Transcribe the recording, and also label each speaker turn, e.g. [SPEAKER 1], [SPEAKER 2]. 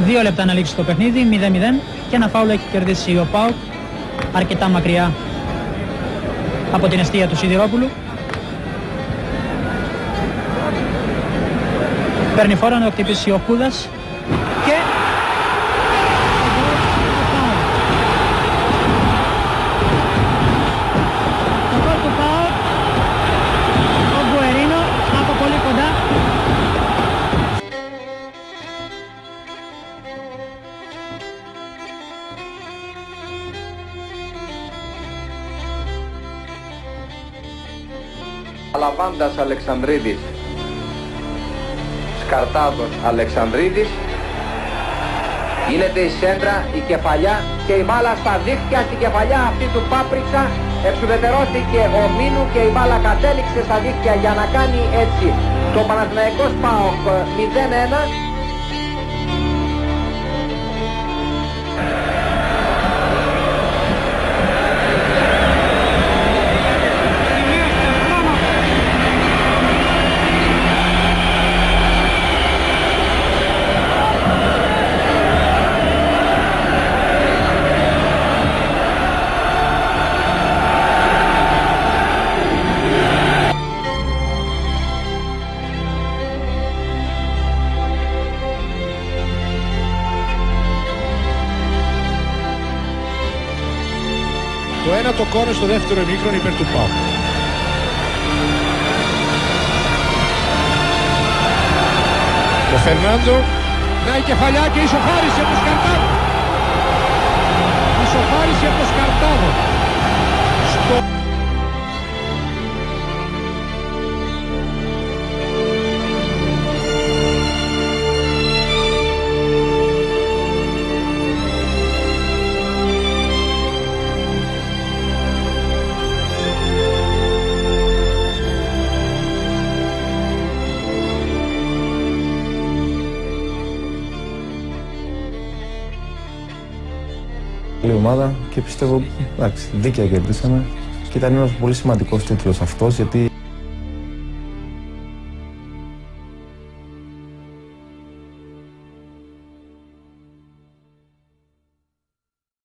[SPEAKER 1] Δύο λεπτά να λήξει το παιχνίδι, 0-0 και ένα φάουλ έχει κερδίσει ο ΠΑΟΚ αρκετά μακριά από την εστία του Σιδηρόπουλου. Παίρνει φόρα να το χτυπήσει ο Κούδας και το γκολ του ΠΑΟΚ, ο Γκουερίνο από πολύ κοντά.
[SPEAKER 2] Αλαβάντας Αλεξανδρίδης, Σκαρτάδος Αλεξανδρίδης, γίνεται η σέντρα, η κεφαλιά και η μπάλα στα δίχτυα, στην κεφαλιά αυτή του Πάπριξα, εξουδετερώθηκε ο Μίνου και η μπάλα κατέληξε στα δίχτυα για να κάνει έτσι το Παναθηναϊκός ΠΑΟΚ 0-1.
[SPEAKER 3] Το ένα το κόρνερ στο δεύτερο ημίχρονο υπέρ του ΠΑΟΚ. Ο Φερνάντο, να η κεφαλιά και ισοφάρισε από το Σκαρτάδο. Ισοφάρισε από το Σκαρτάδο.
[SPEAKER 4] Καλή ομάδα και πιστεύω, εντάξει, δίκαια κερδίσαμε και ήταν ένας πολύ σημαντικός τίτλος αυτός γιατί